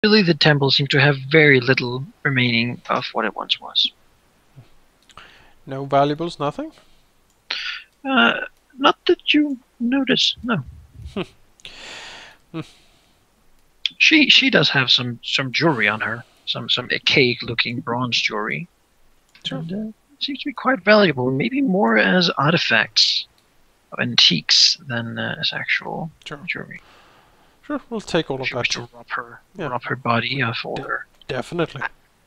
Really, the temple seems to have very little remaining of what it once was. No valuables, nothing? Not that you notice, no. She does have some jewelry on her, some archaic-looking bronze jewelry. Sure. And it seems to be quite valuable, maybe more as artifacts, antiques, than as actual jewelry. Sure, we'll take all of She that. wished to rob her body of all her Definitely.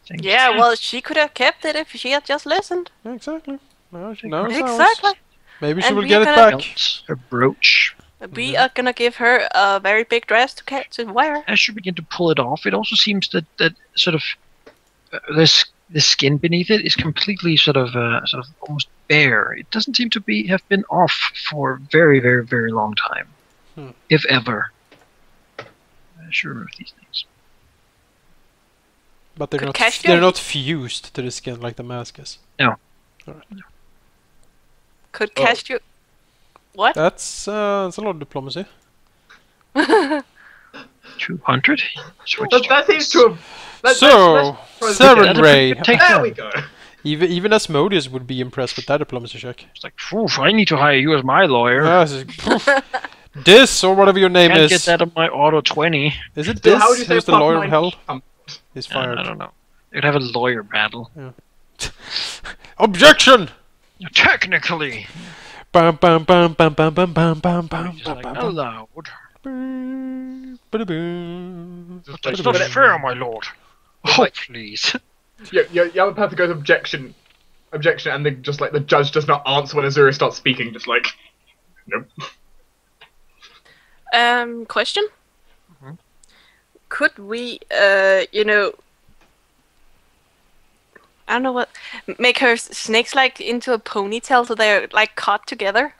things. Yeah, well, she could have kept it if she had just listened. Exactly. Now she knows Exactly. ours. Maybe she And will we get it gonna- back. Her brooch. We are gonna give her a very big dress to wear. As you begin to pull it off, it also seems that sort of the skin beneath it is completely sort of almost bare. It doesn't seem to have been off for a very, very, very long time, if ever. I should remember these things. But they're not fused to the skin like the mask is. No. All right. Could Castio... What? That's a lot of diplomacy. 200? That seems to have... So, Severn Ray. There we go. Even Asmodeus would be impressed with that diplomacy check. It's like, poof, I need to hire you as my lawyer. Dis, or whatever your name Can't is. get that on my auto 20. Is it Dis? How would you say Who's the lawyer of hell? He's fired. I don't know. They'd have a lawyer battle. Yeah. Objection! Technically! Bam bam bam bam bam bam bam bam bam Just like, bam. allowed. That's That's not fair, my lord. Oh, please. Yeah, the person goes objection, and the judge does not answer when Azura starts speaking. Just like, nope. Question? Could we, I don't know what, make her snakes like into a ponytail so they're like caught together?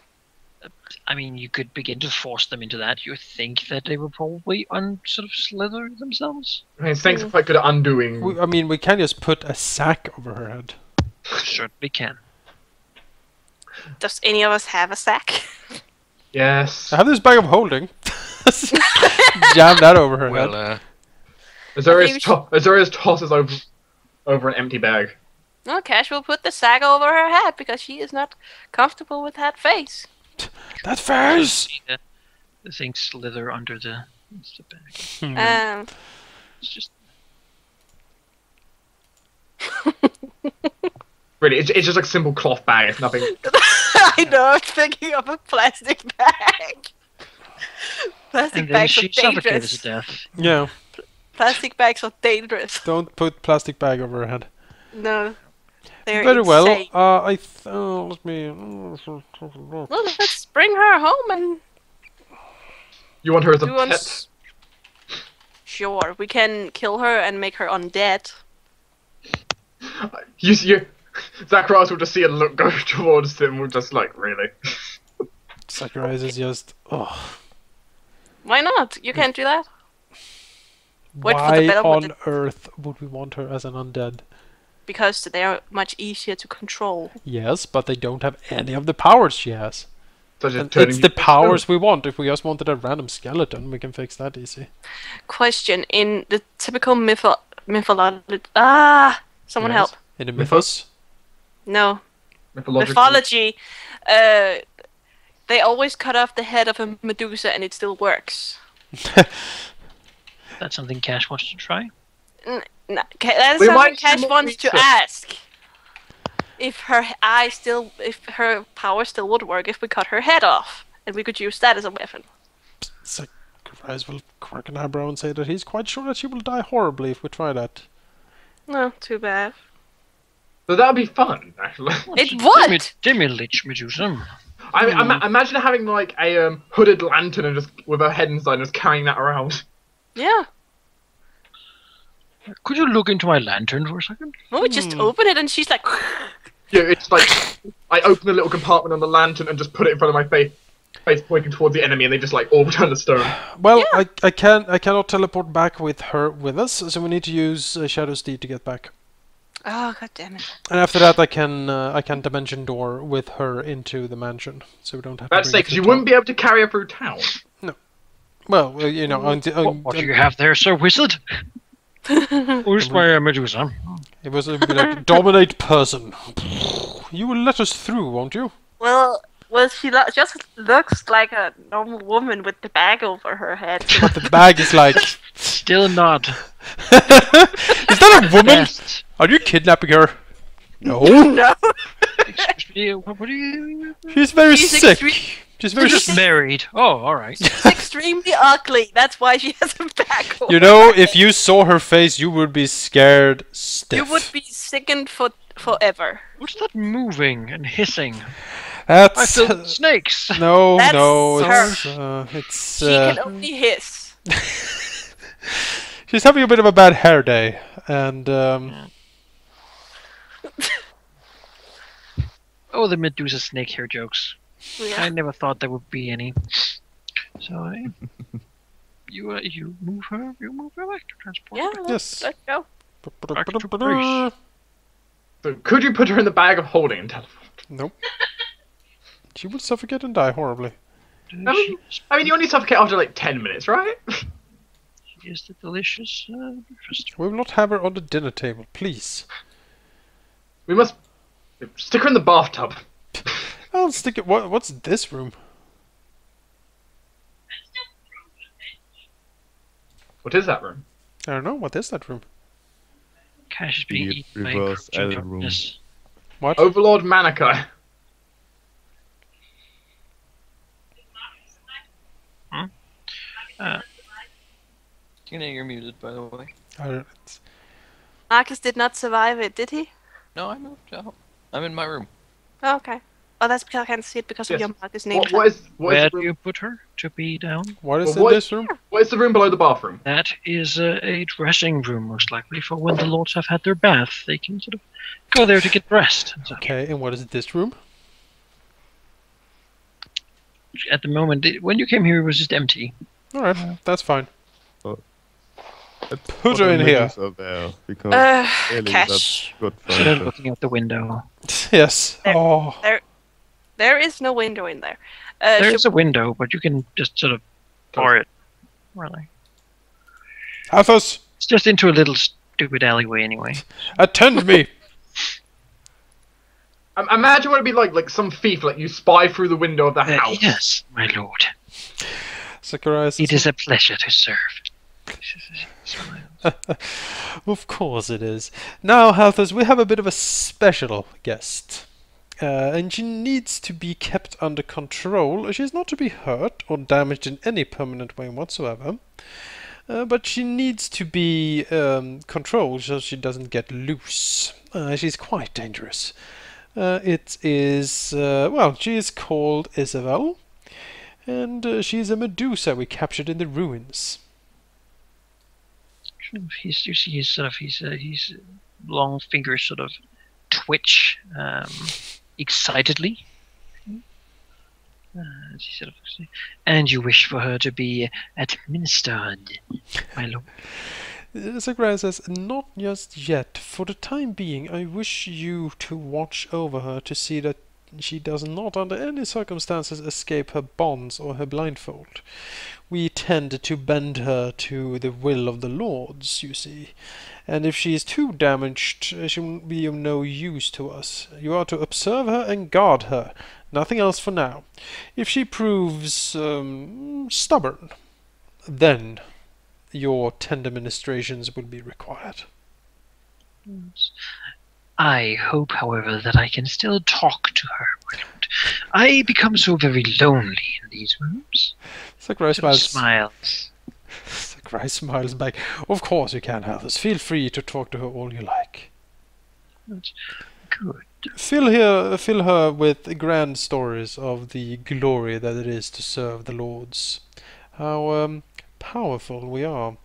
I mean, you could begin to force them into that. You think that they will probably sort of slither themselves? I mean, snakes are quite good at undoing. We can just put a sack over her head. Certainly can. Does any of us have a sack? Yes. I have this bag of holding. Jam that over her head. Azura's tosses over an empty bag. No, Cash will put the sack over her head because she is not comfortable with that face. That face! The thing slither under the bag. It's just... Really, it's just like a simple cloth bag. It's nothing. I know, I'm thinking of a plastic bag. Plastic bags are dangerous. To death. Yeah. Plastic bags are dangerous. Don't put plastic bag over her head. No. They're Very insane. well. Let me. Well, let's bring her home and. You want her as a pet? Sure, we can kill her and make her undead. Zacharias will just see a look go towards him. We're just like, really. Zacharias is just. Oh. Why not? You can't do that. Why on earth would we want her as an undead? Because they are much easier to control. Yes, but they don't have any of the powers she has. It's the powers we want. If we just wanted a random skeleton, we can fix that easy. Question: in the typical mythology, someone help. In the mythos? No. Mythology. They always cut off the head of a Medusa, and it still works. That's something Cash wants to try. That is something Cash wants to ask. If her power still would work if we cut her head off, and we could use that as a weapon. Zacharias will crack an eyebrow and say that he's quite sure that she will die horribly if we try that. No, too bad. So that would be fun, actually. It would! Stimulate Medusa. Imagine having like a hooded lantern and just with her head inside and just carrying that around. Yeah. Could you look into my lantern for a second? No, we just open it and she's like... Yeah, it's like, I open a little compartment on the lantern and just put it in front of my face pointing towards the enemy, and they just like orbit on the stone. Well, yeah. I cannot teleport back with her with us, so we need to use Shadow Steed to get back. Oh, god damn it. And after that I can dimension door with her into the mansion, so we don't have to because you wouldn't be able to carry her through town. No. Well, you know... what do you have there, Sir Wizard? Who's my Medusa? It was like, dominate person. You will let us through, won't you? Well, she just looks like a normal woman with the bag over her head. But the bag is like... Still not. Is that a woman? Best. Are you kidnapping her? No. No. Excuse me, what are you... She's very sick. She's very just married. Oh, alright. She's extremely ugly. That's why she has a bag over You know, her if head. you saw her face, you would be scared stiff. You would be sickened forever. What's that moving and hissing? That's... I feel snakes. No, That's no, her. it's... She can only hiss. She's having a bit of a bad hair day, and Oh, the Medusa snake hair jokes. Yeah. I never thought there would be any. So, you move her back to transport. Yeah, her back. let's go. Back to Greece. So could you put her in the bag of holding and teleport? nope. She would suffocate and die horribly. I mean, you only suffocate after like 10 minutes, right? She is the delicious breakfast. We will not have her on the dinner table, please. We must stick her in the bathtub. I'll stick it. What's this room? What is that room? I don't know. What is that room? Cash is being The eaten by reverse encroaching L room. darkness. What? Overlord Manakai. You're muted, by the way. I don't, Marcus did not survive it, did he? No, I moved out. I'm in my room. Oh, okay. Oh, that's because I can't see it because of Yes. your Marcus name. What is Where the do room? you put her to be down? what is Well, in what- this room? What is the room below the bathroom? That is a dressing room, most likely, for when the lords have had their bath. They can sort of go there to get dressed. And such. Okay, and what is this room? At the moment, when you came here, it was just empty. Alright, that's fine. Put her in here. There, because clearly Cash. that's good for Sort of her. looking out the window. Yes. There. Oh. There is no window in there. There is a window, but you can just sort of bar it. Really. Athos, It's just into a little stupid alleyway anyway. attend me. Imagine what it'd be like some thief, like you spy through the window of the house. Yes, my lord. Zacharias. It is a pleasure to serve. Of course it is. Now, Halthus, we have a bit of a special guest. And she needs to be kept under control. She's not to be hurt or damaged in any permanent way whatsoever. But she needs to be controlled so she doesn't get loose. She's quite dangerous. It is, well, she is called Isabel. And she's a Medusa we captured in the ruins. You see his long fingers sort of twitch excitedly. And you wish for her to be administered, my lord. Zacharias says, not just yet. For the time being, I wish you to watch over her to see that she does not under any circumstances escape her bonds or her blindfold. We tend to bend her to the will of the lords, you see. And if she is too damaged, she will be of no use to us. You are to observe her and guard her. Nothing else for now. If she proves stubborn, then your tender ministrations will be required. I hope, however, that I can still talk to her, my lord. I become so very lonely in these rooms. Zacharias Sort of smiles. smiles. Zacharias smiles back. Of course you can, Halthus. Feel free to talk to her all you like. That's good. Fill her with grand stories of the glory that it is to serve the lords. How powerful we are,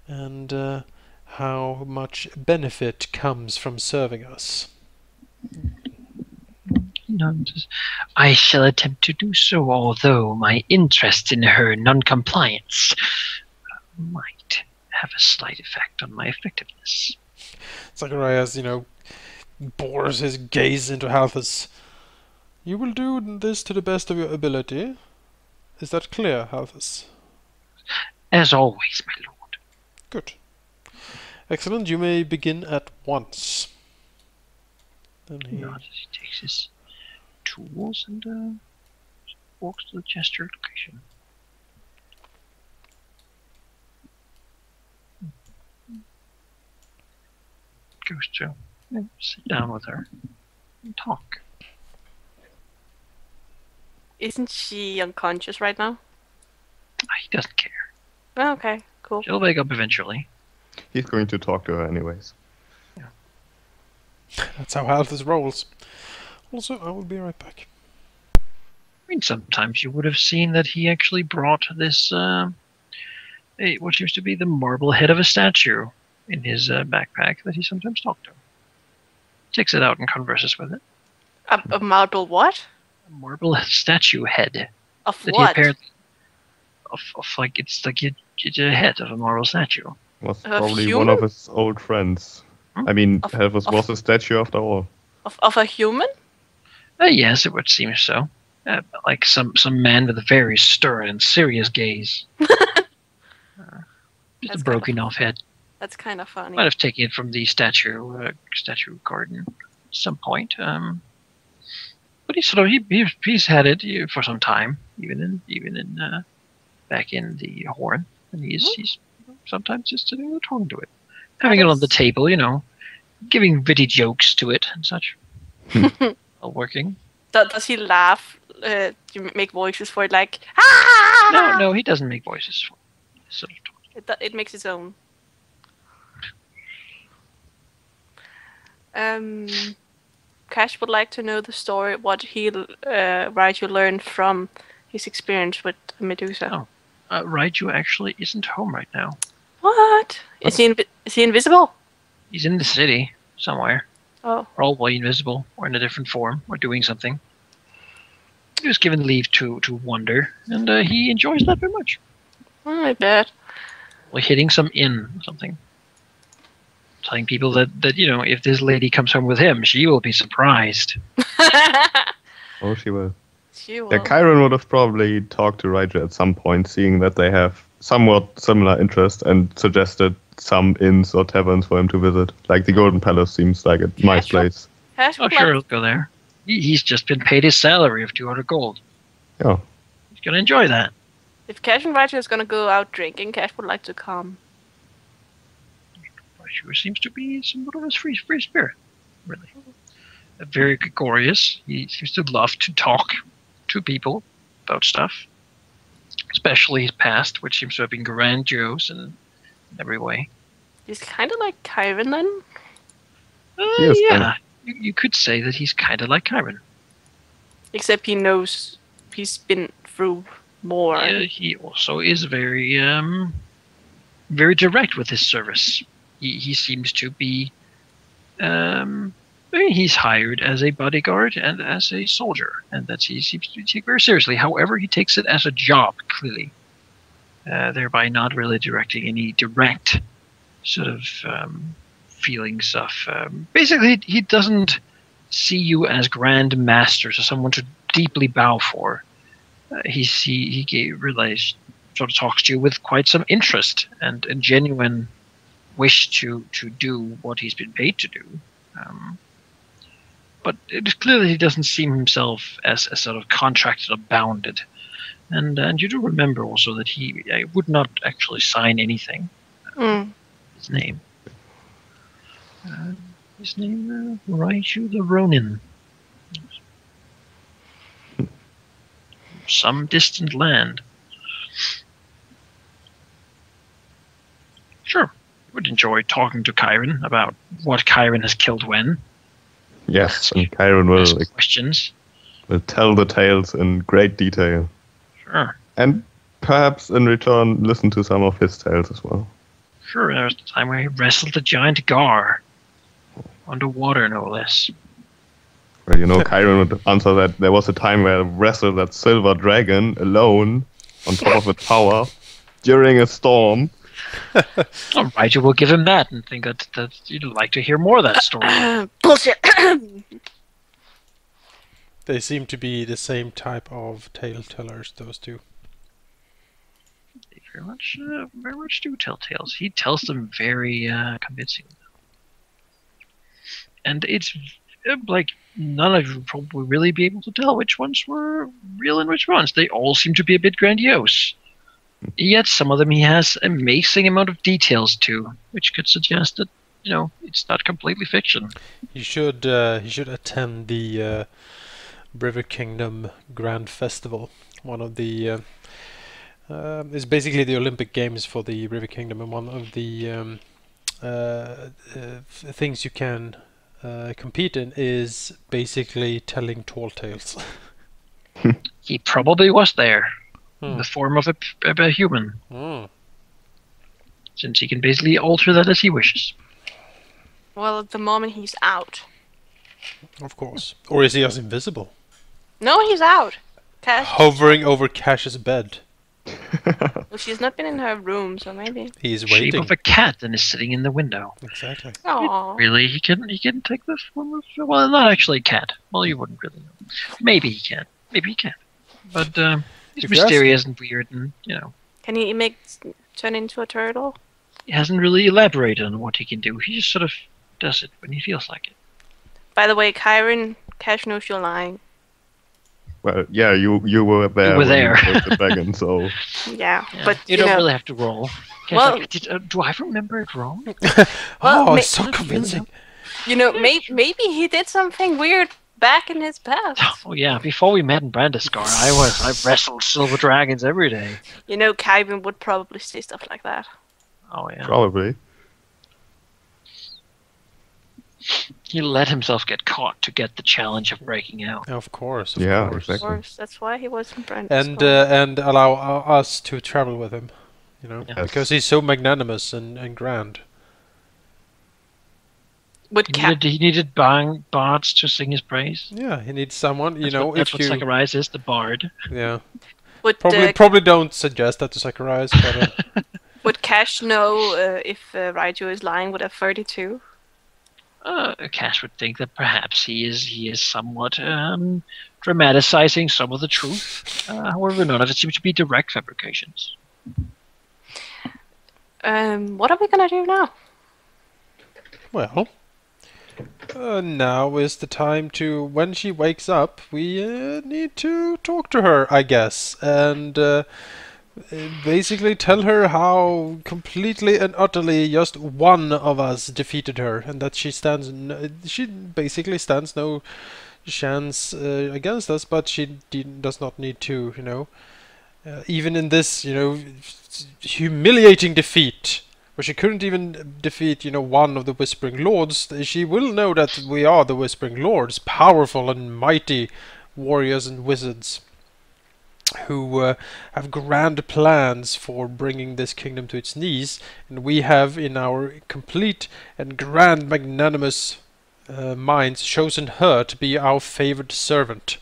and how much benefit comes from serving us. I shall attempt to do so, although my interest in her non-compliance might have a slight effect on my effectiveness. Zacharias, bores his gaze into Halthus. You will do this to the best of your ability. Is that clear, Halthus? As always, my lord. Good. Excellent, you may begin at once. Then he... He takes his tools and walks to the gesture location. Goes to sit down with her and talk. Isn't she unconscious right now? He doesn't care. Oh, okay, cool. She'll wake up eventually. He's going to talk to her anyways. That's how Alphys rolls. Also, I will be right back. I mean, sometimes you would have seen that he actually brought this, what seems to be the marble head of a statue in his backpack that he sometimes talked to. Takes it out and converses with it. A marble what? A marble statue head. Of that what? He apparently, of like, it's like it's a head of a marble statue. Was Of probably human? one of his old friends. I mean, Alphys was a statue after all. Of a human? Yes, it would seem so. Like some man with a very stern and serious gaze. Just a broken off head. That's kind of funny. Might have taken it from the statue garden at some point. But he's had it for some time, even in back in the Horn, and he's sometimes just sitting there talking to it, having it on the table, giving witty jokes to it and such, while working. Does he laugh? You make voices for it, like ah! No, he doesn't make voices for it. Sort of talk. It makes its own. Cash would like to know the story, what Raichu learned from his experience with Medusa. Raichu actually isn't home right now. What? Is he invisible? He's in the city somewhere. Oh. Probably invisible, or in a different form, or doing something. He was given leave to wander, and he enjoys that very much. Oh, I bet. Like hitting some inn or something. Telling people that if this lady comes home with him, she will be surprised. Oh, she will. She will. Yeah, Chiron would have probably talked to Raichu at some point, seeing that they have somewhat similar interest, and suggested some inns or taverns for him to visit. Like the Golden Palace seems like a nice place. Cash Oh, would sure, like- he'll go there. He's just been paid his salary of 200 gold. Yeah. He's gonna enjoy that. If Cash and Raichu is gonna go out drinking, Cash would like to come. Raichu seems to be somewhat of a free spirit, really. Very gregarious. He seems to love to talk to people about stuff, especially his past, which seems to have been grandiose in every way. He's kind of like Chiron then. Yes, Yeah, you could say that he's kind of like Chiron. Except he knows he's been through more. He also is very, very direct with his service. He seems to be, he's hired as a bodyguard and as a soldier, and that he seems to take very seriously. However, he takes it as a job, clearly, thereby not really directing any direct sort of feelings of. Basically, he doesn't see you as grand masters or someone to deeply bow for. He realized sort of talks to you with quite some interest and a genuine wish to do what he's been paid to do. But it is clear that he doesn't see himself as sort of contracted or bounded. And you do remember also that he would not actually sign anything. His name. Raichu the Ronin. Some distant land. Sure. Would enjoy talking to Chiron about what Chiron has killed when. Yes, and Chiron will, Ask questions. will tell the tales in great detail. Sure. And perhaps in return listen to some of his tales as well. Sure, there was the time where he wrestled the giant Gar. Underwater, no less. Well, Chiron would answer that there was a time where I wrestled that silver dragon alone on top of a tower during a storm. All right, you will give him that and think that you'd like to hear more of that story. Bullshit. They seem to be the same type of tale tellers, those two. very much do tell tales. He tells them very convincingly. And it's like none of you would probably really be able to tell which ones were real and which ones. They all seem to be a bit grandiose. Yet some of them he has amazing amount of details to, which could suggest that it's not completely fiction. He should attend the River Kingdom Grand Festival. One of the it's basically the Olympic Games for the River Kingdom, and one of the things you can compete in is basically telling tall tales. He probably was there in the form of a human, since he can basically alter that as he wishes. Well, at the moment he's out. Of course. Or is he as invisible? No, he's out. Cash. Hovering over Cash's bed. Well, she's not been in her room, so maybe. He's Shape waiting. of a cat and is sitting in the window. Exactly. Aww. Really, he can take the form of, well, not actually a cat. Well, you wouldn't really know. Maybe he can. Maybe he can. But he's mysterious and weird, and Can he turn into a turtle? he hasn't really elaborated on what he can do. He just sort of does it when he feels like it. By the way, Kyron, Cash knows you're lying. Well, yeah, you were there. You were there. When you the dragon, so Yeah, but you don't really have to roll. Well- Do I remember it wrong? Oh, ma- it's so convincing. maybe he did something weird back in his past. Oh yeah, before we met in Brandiscar, I wrestled silver dragons every day. Kyron would probably say stuff like that. Oh yeah. probably. He let himself get caught to get the challenge of breaking out. Of course. Yeah, course. Of exactly. course, that's why he was in Brandon. And allow us to travel with him. Yes. Because he's so magnanimous and grand. He needed bards to sing his praise. Yeah, he needs someone, That's know, what, that's if what you... Zacharias is, the bard. Yeah. Would Probably don't suggest that to Zacharias, but... would Cash know if Raiju is lying with a 32? Cash would think that perhaps he is somewhat dramatizing some of the truth. However, none of it seems to be direct fabrications. What are we gonna do now? Well... now is the time to, when she wakes up, we need to talk to her, I guess, and basically tell her how completely and utterly just one of us defeated her, and that she basically stands no chance against us, but she does not need to, even in this, humiliating defeat. Where she couldn't even defeat, one of the Whispering Lords, she will know that we are the Whispering Lords, powerful and mighty warriors and wizards who have grand plans for bringing this kingdom to its knees, and we have, in our complete and grand magnanimous minds, chosen her to be our favored servant.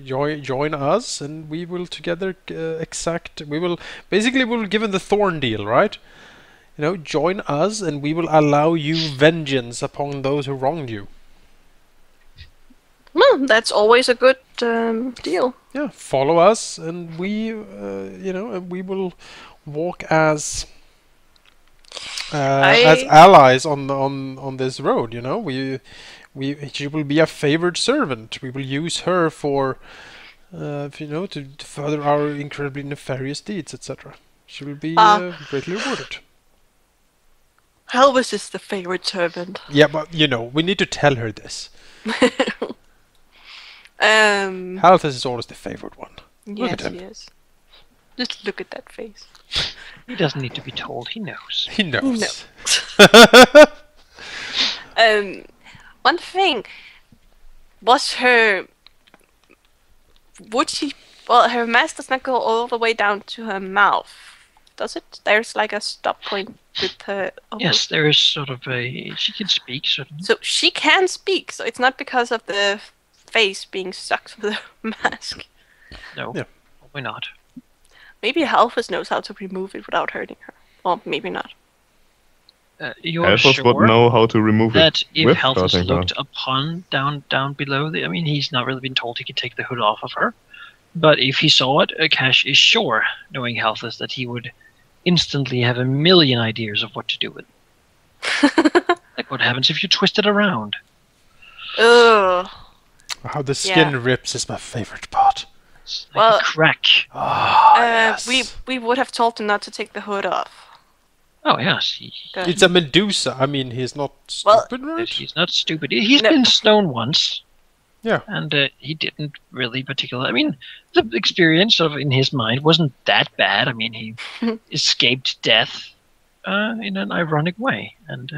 Join us, and we will together we'll give him the Thorn deal, right? Join us, and we will allow you vengeance upon those who wronged you. Well, that's always a good deal. Yeah, follow us, and we will walk as allies on this road. She will be a favored servant. We will use her for, to further our incredibly nefarious deeds, etc. She will be greatly rewarded. Elvis is the favorite servant. Yeah, but we need to tell her this. Halthus is always the favored one. Yes, he is. Just look at that face. He doesn't need to be told. He knows. He knows. One thing was her mask does not go all the way down to her mouth, does it? There's like a stop point with her. Yes, there is sort of she can speak, certainly. So she can speak, so it's not because of the face being stuck to the mask. No, yeah. Probably not. Maybe Halfus knows how to remove it without hurting her. Or maybe not. You're Halfus sure would know how to remove that it if Halfus hurting her. looked upon down below, he's not really been told he could take the hood off of her. But if he saw it, Cash is sure, knowing Halthus, that he would instantly have a million ideas of what to do with it. Like what happens if you twist it around? Ugh. How the skin rips is my favorite part. It's like a crack. Oh, yes. We would have told him not to take the hood off. Oh yes, It's a Medusa. I mean, he's not stupid, right? He's not stupid. He's been stoned once. Yeah. And he didn't really particularly... I mean, the experience in his mind wasn't that bad. I mean, he escaped death in an ironic way. And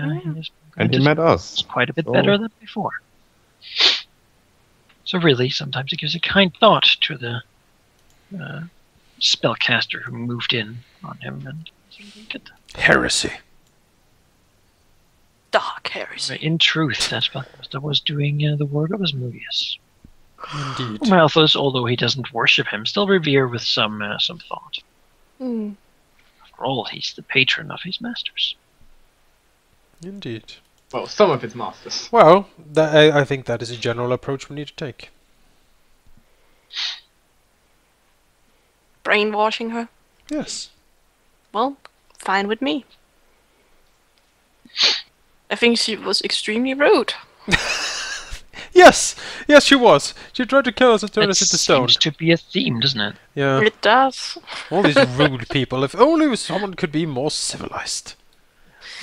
he met us. Quite a bit better than before. So really, sometimes it gives a kind thought to the spellcaster who moved in on him. And heresy. Dark heresy. In truth, that spellcaster was doing the work of Asmodeus. Indeed. Malthus, although he doesn't worship him, still revere with some thought. After all, he's the patron of his masters. Indeed. Well, some of his masters. Well, I think that is a general approach we need to take. Brainwashing her? Yes. Well, fine with me. I think she was extremely rude. Yes! Yes, she was. She tried to kill us and turn us into stone. It seems to be a theme, doesn't it? Yeah. It does. All these rude people. If only someone could be more civilized.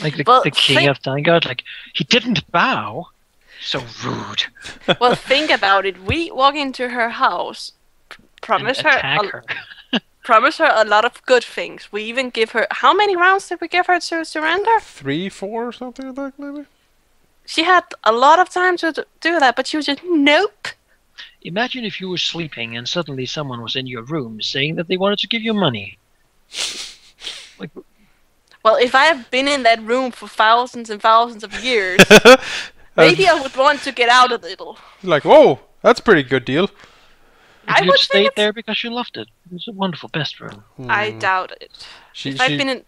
Like the king of Dangard, like, he didn't bow. So rude. Well, think about it. We walk into her house, promise her a lot of good things. We even give her... How many rounds did we give her to surrender? 3, 4 or something like that, maybe? She had a lot of time to do that, but she was just, nope. Imagine if you were sleeping and suddenly someone was in your room saying that they wanted to give you money. Like... Well, if I have been in that room for thousands and thousands of years, maybe I would want to get out a little. Like, whoa, that's a pretty good deal. I you would stayed there because you loved it. It was a wonderful best room. I doubt it. I've been in...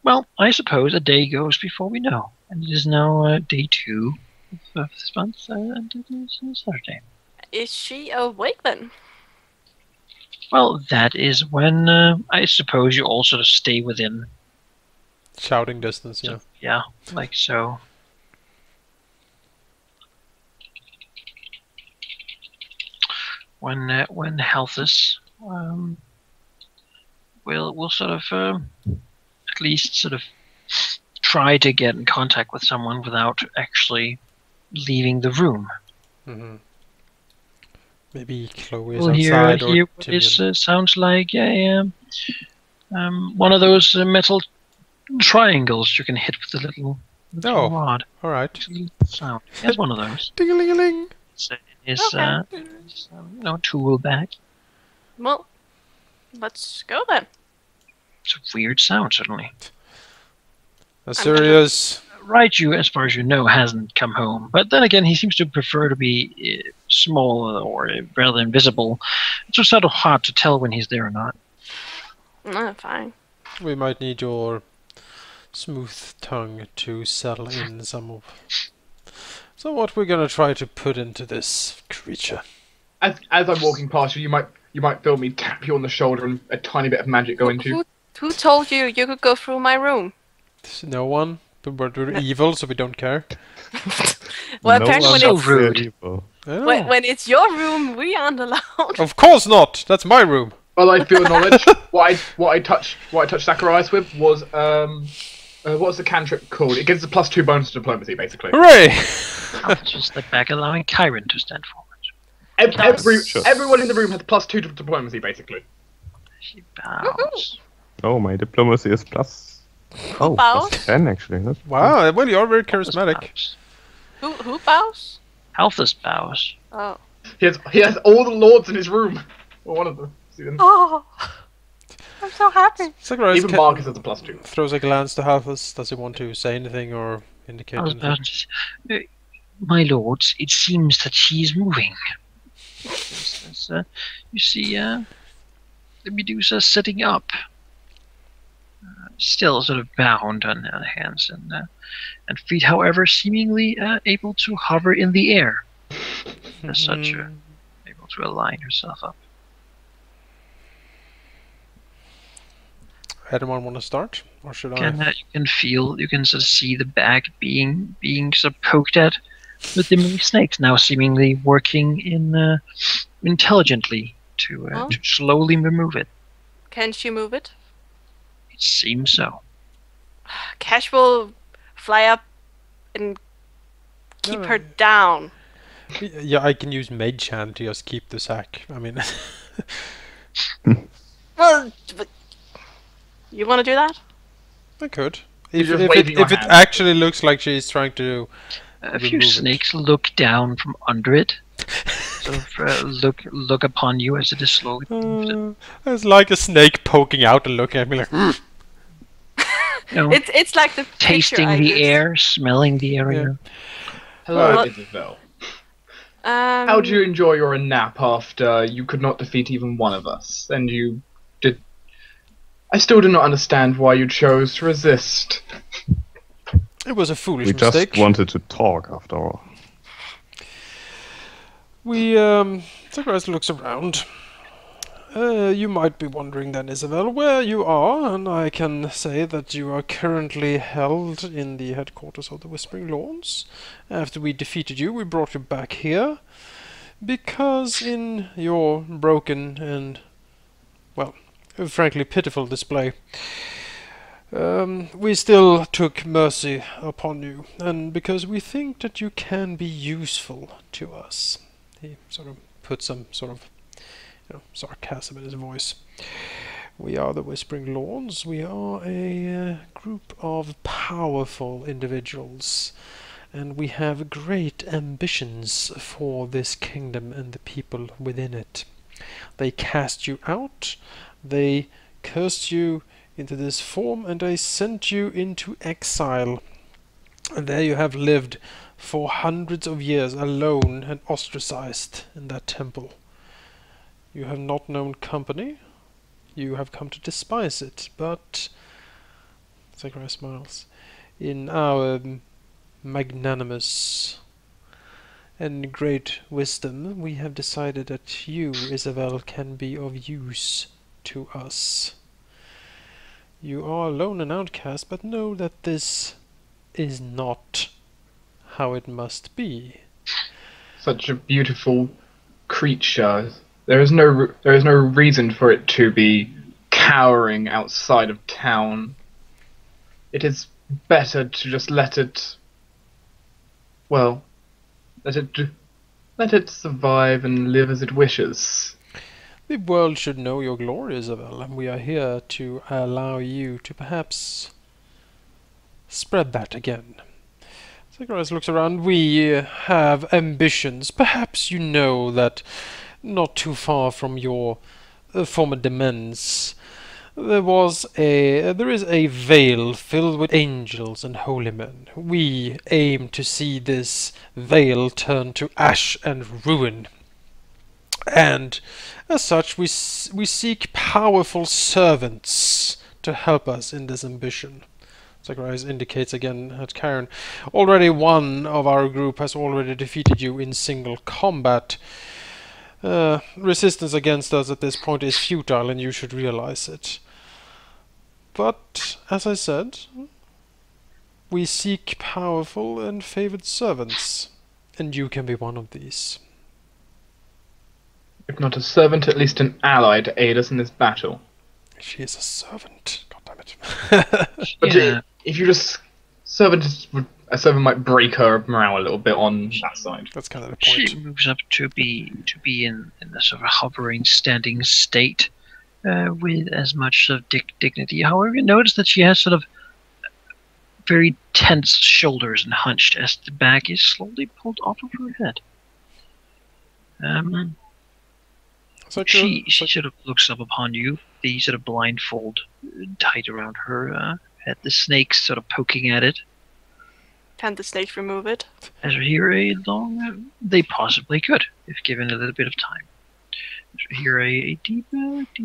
Well, I suppose a day goes before we know. And it is now day 2 of this month, and it is Saturday. Is she awake then? Well, that is when I suppose you all sort of stay within shouting distance, yeah. So, yeah, like so. When Halthus will sort of at least sort of try to get in contact with someone without actually leaving the room. Mm-hmm. Maybe Chloe is outside, or this sounds like one of those metal triangles you can hit with a little rod. All right. Sound. He has one of those. Ding-a-ling-a-ling. It's in his tool bag. Well, let's go then. It's a weird sound, certainly. Serious. Raiju, as far as you know, hasn't come home. But then again, he seems to prefer to be small or rather invisible. It's just sort of hard to tell when he's there or not. No, fine. We might need your smooth tongue to settle in some of... So what we're gonna try to put into this creature. As I'm walking past you, you might feel me tap you on the shoulder and a tiny bit of magic go into you. Who told you could go through my room? No one. But we're evil, so we don't care. Well, apparently when it's your room, we aren't allowed. Of course not. That's my room. Well, I feel knowledge. what I touched Zacharias with was what's the cantrip called? It gives a +2 bonus to diplomacy, basically. Hooray! Just step back, allowing Chiron to stand forward. Everyone in the room has +2 to diplomacy, basically. She bows. Oh, my diplomacy is plus. Who bows? +10 actually. Wow, well, you're very charismatic. Who bows? Halthus bows. Oh. He has all the lords in his room. Well, one of them. Oh, I'm so happy. Even Marcus has a +2. Throws a glance to Halthus. Does he want to say anything or indicate anything? My lords, it seems that she is moving. You see, the Medusa sitting up. Still sort of bound on hands and feet, however, seemingly able to hover in the air. As such, able to align herself up. Anyone want to start, or should I? You can sort of see the bag being sort of poked at with the many snakes, now seemingly working intelligently to slowly remove it. Can she move it? It seems so. Cash will fly up and keep her down. Yeah, I can use Mage Hand to just keep the sack. I mean... Well, but you want to do that? I could. You're If just waving your it hand. actually looks like she's trying to A few remove it. snakes look down from under it, sort of look upon you as it is slowly moved. It's like a snake poking out and looking at me like... You know, It's like the tasting picture I the used. air, smelling the area. Hello, Well- Isabel. How do you enjoy your nap after you could not defeat even one of us? And you did... I still do not understand why you chose to resist. It was a foolish We just mistake. wanted to talk after all. Zacharias looks around. You might be wondering then, Isabel, where you are, and I can say that you are currently held in the headquarters of the Whispering Lawns. After we defeated you, we brought you back here, because in your broken and, well, frankly pitiful display, we still took mercy upon you, and because we think that you can be useful to us. He sort of put some sort of sarcasm in his voice. We are the Whispering Lords. We are a group of powerful individuals, and we have great ambitions for this kingdom and the people within it. They cast you out, they cursed you into this form, and they sent you into exile. And there you have lived for hundreds of years alone and ostracized in that temple. You have not known company. You have come to despise it, but... Zachariah smiles. In our magnanimous and great wisdom, we have decided that you, Isabel, can be of use to us. You are alone and outcast, but know that this is not how it must be. Such a beautiful creature. There is no reason for it to be cowering outside of town. It is better to just let it survive and live as it wishes. The world should know your glory, Isabel, and we are here to allow you to perhaps spread that again. Zacharias looks around. We have ambitions. Perhaps you know that not too far from your former demesnes, there is a veil filled with angels and holy men. We aim to see this veil turn to ash and ruin. And as such, we seek powerful servants to help us in this ambition. Zacharias indicates again at Karen. Already one of our group has already defeated you in single combat. Resistance against us at this point is futile, and you should realize it. But, as I said, we seek powerful and favored servants, and you can be one of these. If not a servant, at least an ally to aid us in this battle. She is a servant. God damn it. But Yeah. if you just a servant might break her morale a little bit on that side. That's kind of the She point. moves up to be in a sort of hovering, standing state, with as much sort of dignity. However, you notice that she has sort of very tense shoulders and hunched as the bag is slowly pulled off of her head. She sort of looks up upon you, the sort of blindfold tight around her head, the snakes sort of poking at it. Can the snakes remove it? As we hear a long, they possibly could, if given a little bit of time. As we hear a deep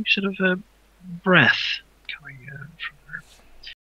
sort of breath coming from